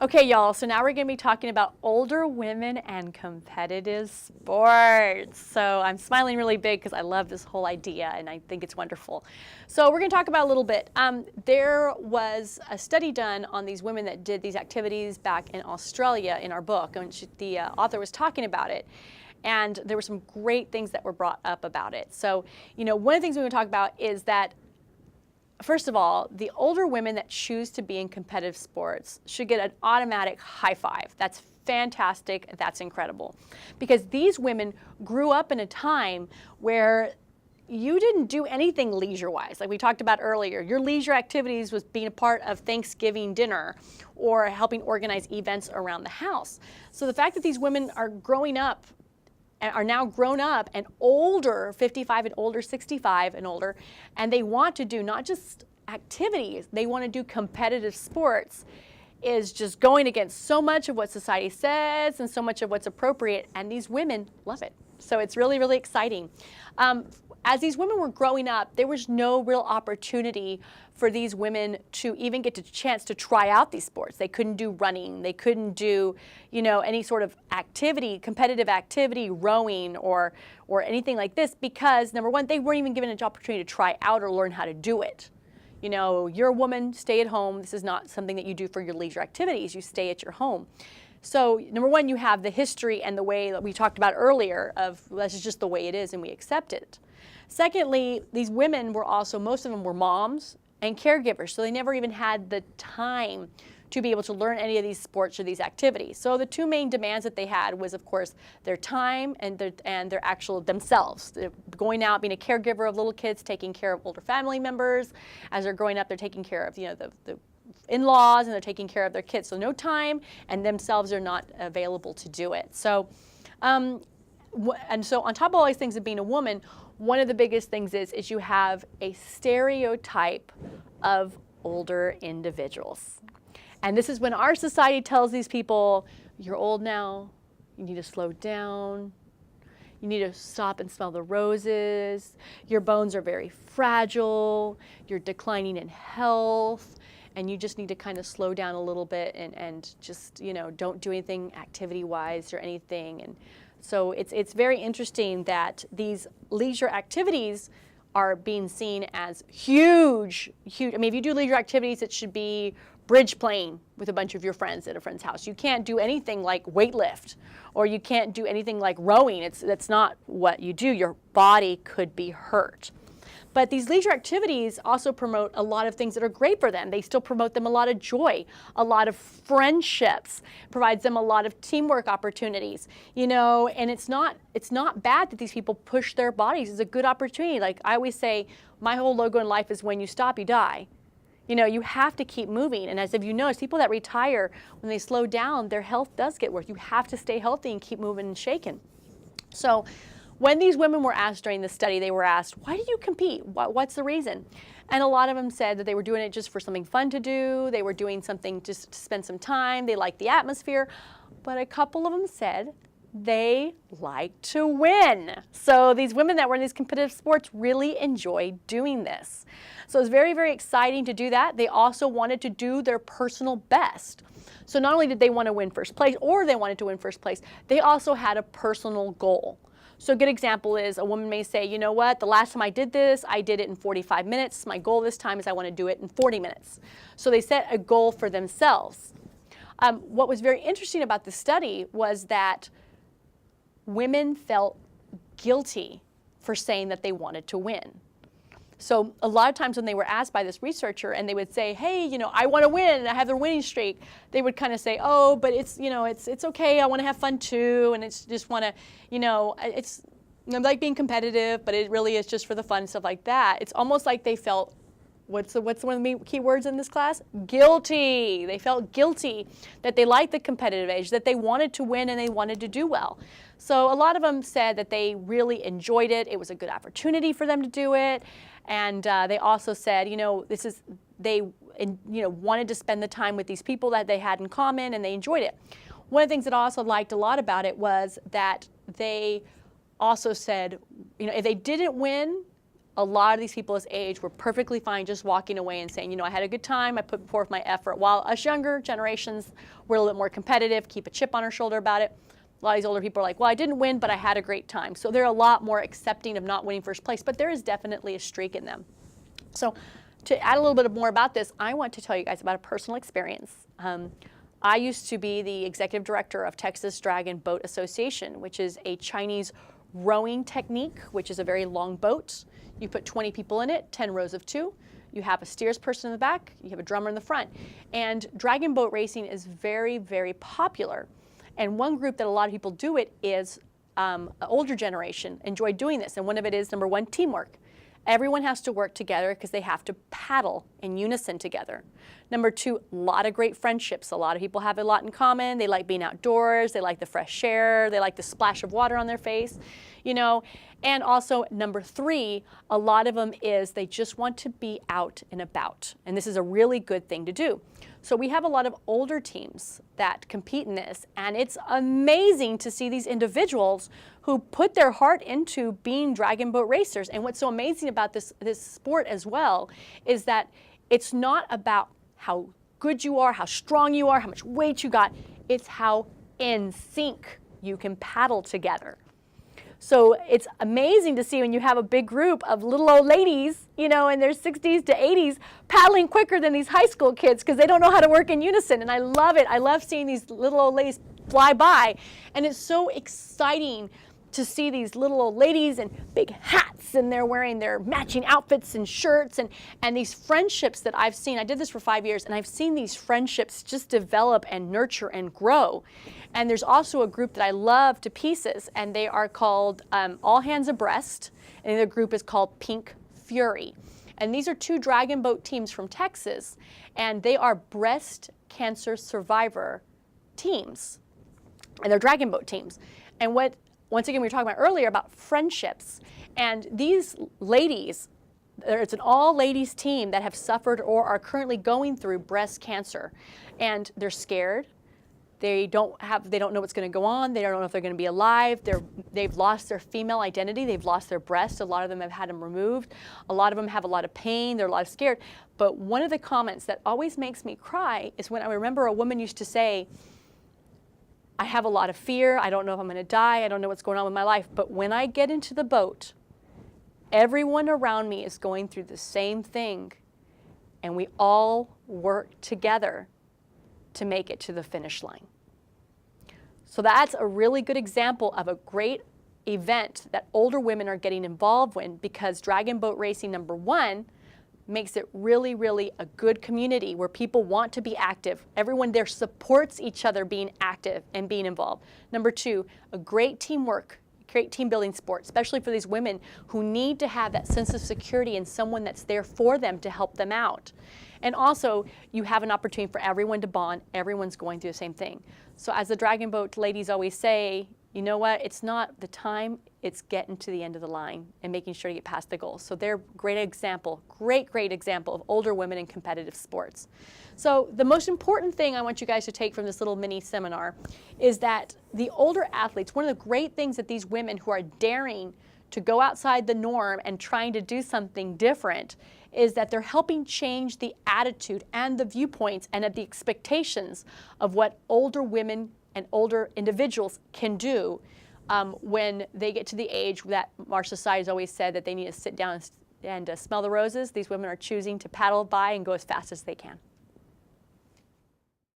Okay, y'all, so now we're going to be talking about older women and competitive sports. So I'm smiling really big because I love this whole idea and I think it's wonderful. So we're going to talk about a little bit. There was a study done on these women that did these activities back in Australia in our book, and the author was talking about it. And there were some great things that were brought up about it. So, one of the things we want to talk about is that first of all, the older women that choose to be in competitive sports should get an automatic high five. That's fantastic. That's incredible. Because these women grew up in a time where you didn't do anything leisure-wise. Like we talked about earlier, your leisure activities was being a part of Thanksgiving dinner or helping organize events around the house. So the fact that these women are growing up are now grown up and older, 55 and older, 65 and older, and they want to do not just activities, they want to do competitive sports, is just going against so much of what society says and so much of what's appropriate, and these women love it. So it's really, really exciting. As these women were growing up, there was no real opportunity for these women to even get a chance to try out these sports. They couldn't do running. They couldn't do, any sort of activity, competitive activity, rowing or anything like this because, number one, they weren't even given an opportunity to try out or learn how to do it. You're a woman, stay at home. This is not something that you do for your leisure activities. You stay at your home. So number one, you have the history and the way that we talked about earlier of this is just the way it is and we accept it. Secondly, these women were also, most of them were moms and caregivers, so they never even had the time to be able to learn any of these sports or these activities. So the two main demands that they had was, of course, their time and their actual themselves. They're going out, being a caregiver of little kids, taking care of older family members. As they're growing up, they're taking care of, the in-laws, and they're taking care of their kids. So no time, and themselves are not available to do it. So, and so on top of all these things of being a woman, one of the biggest things is you have a stereotype of older individuals. And this is when our society tells these people, you're old now, you need to slow down, you need to stop and smell the roses, your bones are very fragile, you're declining in health, and you just need to kind of slow down a little bit and just, don't do anything activity-wise or anything. And so it's very interesting that these leisure activities are being seen as huge. I mean, if you do leisure activities, it should be bridge playing with a bunch of your friends at a friend's house. You can't do anything like weightlift, or you can't do anything like rowing. That's not what you do. Your body could be hurt. But these leisure activities also promote a lot of things that are great for them. They still promote them a lot of joy, a lot of friendships, provides them a lot of teamwork opportunities, and it's not bad that these people push their bodies. It's a good opportunity. Like I always say, my whole logo in life is when you stop, you die. You have to keep moving. And as if you notice, people that retire, when they slow down, their health does get worse. You have to stay healthy and keep moving and shaking. So when these women were asked during the study, they were asked, why do you compete? What's the reason? And a lot of them said that they were doing it just for something fun to do. They were doing something just to spend some time. They liked the atmosphere. But a couple of them said they like to win. So these women that were in these competitive sports really enjoyed doing this. So it was very, very exciting to do that. They also wanted to do their personal best. So not only did they want to win first place, or they wanted to win first place, they also had a personal goal. So a good example is a woman may say, you know what, the last time I did this, I did it in 45 minutes. My goal this time is I want to do it in 40 minutes. So they set a goal for themselves. What was very interesting about this study was that women felt guilty for saying that they wanted to win. So a lot of times when they were asked by this researcher and they would say, hey, I want to win, I have the winning streak, they would kind of say, oh, but it's okay, I want to have fun too, and it's just want to, it's like being competitive, but it really is just for the fun and stuff like that. It's almost like they felt, what's one of the key words in this class? Guilty. They felt guilty that they liked the competitive age, that they wanted to win and they wanted to do well. So a lot of them said that they really enjoyed it. It was a good opportunity for them to do it. And they also said, they wanted to spend the time with these people that they had in common, and they enjoyed it. One of the things that I also liked a lot about it was that they also said, if they didn't win, a lot of these people this age were perfectly fine just walking away and saying, you know, I had a good time, I put forth my effort. While us younger generations were a little bit more competitive, keep a chip on our shoulder about it. A lot of these older people are like, well, I didn't win, but I had a great time. So they're a lot more accepting of not winning first place, but there is definitely a streak in them. So to add a little bit more about this, I want to tell you guys about a personal experience. I used to be the executive director of Texas Dragon Boat Association, which is a Chinese rowing technique, which is a very long boat. You put 20 people in it, 10 rows of 2. You have a steers person in the back, you have a drummer in the front. And dragon boat racing is very, very popular. And one group that a lot of people do it is an older generation enjoy doing this. And one of it is, number one, teamwork. Everyone has to work together because they have to paddle in unison together. Number two, a lot of great friendships. A lot of people have a lot in common. They like being outdoors. They like the fresh air. They like the splash of water on their face, you know. And also, number three, a lot of them is they just want to be out and about. And this is a really good thing to do. So we have a lot of older teams that compete in this. And it's amazing to see these individuals who put their heart into being dragon boat racers. And what's so amazing about this sport as well is that it's not about how good you are, how strong you are, how much weight you got. It's how in sync you can paddle together. So it's amazing to see when you have a big group of little old ladies, you know, in their 60s to 80s, paddling quicker than these high school kids because they don't know how to work in unison. And I love it. I love seeing these little old ladies fly by. And it's so exciting to see these little old ladies in big hats, and they're wearing their matching outfits and shirts, and these friendships that I've seen. I did this for 5 years, and I've seen these friendships just develop and nurture and grow. And there's also a group that I love to pieces, and they are called All Hands Abreast, and the group is called Pink Fury. And these are 2 dragon boat teams from Texas, and they are breast cancer survivor teams, and they're dragon boat teams. And once again, we were talking about earlier about friendships, and these ladies, it's an all-ladies team that have suffered or are currently going through breast cancer, and they're scared. They don't know what's going to go on. They don't know if they're going to be alive. They've lost their female identity. They've lost their breasts. A lot of them have had them removed. A lot of them have a lot of pain. They're a lot scared. But one of the comments that always makes me cry is when I remember a woman used to say, I have a lot of fear. I don't know if I'm going to die. I don't know what's going on with my life. But when I get into the boat, everyone around me is going through the same thing, and we all work together to make it to the finish line. So that's a really good example of a great event that older women are getting involved in, because dragon boat racing, number one, makes it really, really a good community where people want to be active. Everyone there supports each other being active and being involved. Number two, a great teamwork, great team building sport, especially for these women who need to have that sense of security and someone that's there for them to help them out. And also, you have an opportunity for everyone to bond. Everyone's going through the same thing. So as the dragon boat ladies always say, you know what, it's not the time, it's getting to the end of the line and making sure you get past the goal. So they're a great example, great example of older women in competitive sports. So the most important thing I want you guys to take from this little mini seminar is that the older athletes, one of the great things that these women who are daring to go outside the norm and trying to do something different is that they're helping change the attitude and the viewpoints and the expectations of what older women and older individuals can do when they get to the age that our society has always said that they need to sit down and smell the roses. These women are choosing to paddle by and go as fast as they can.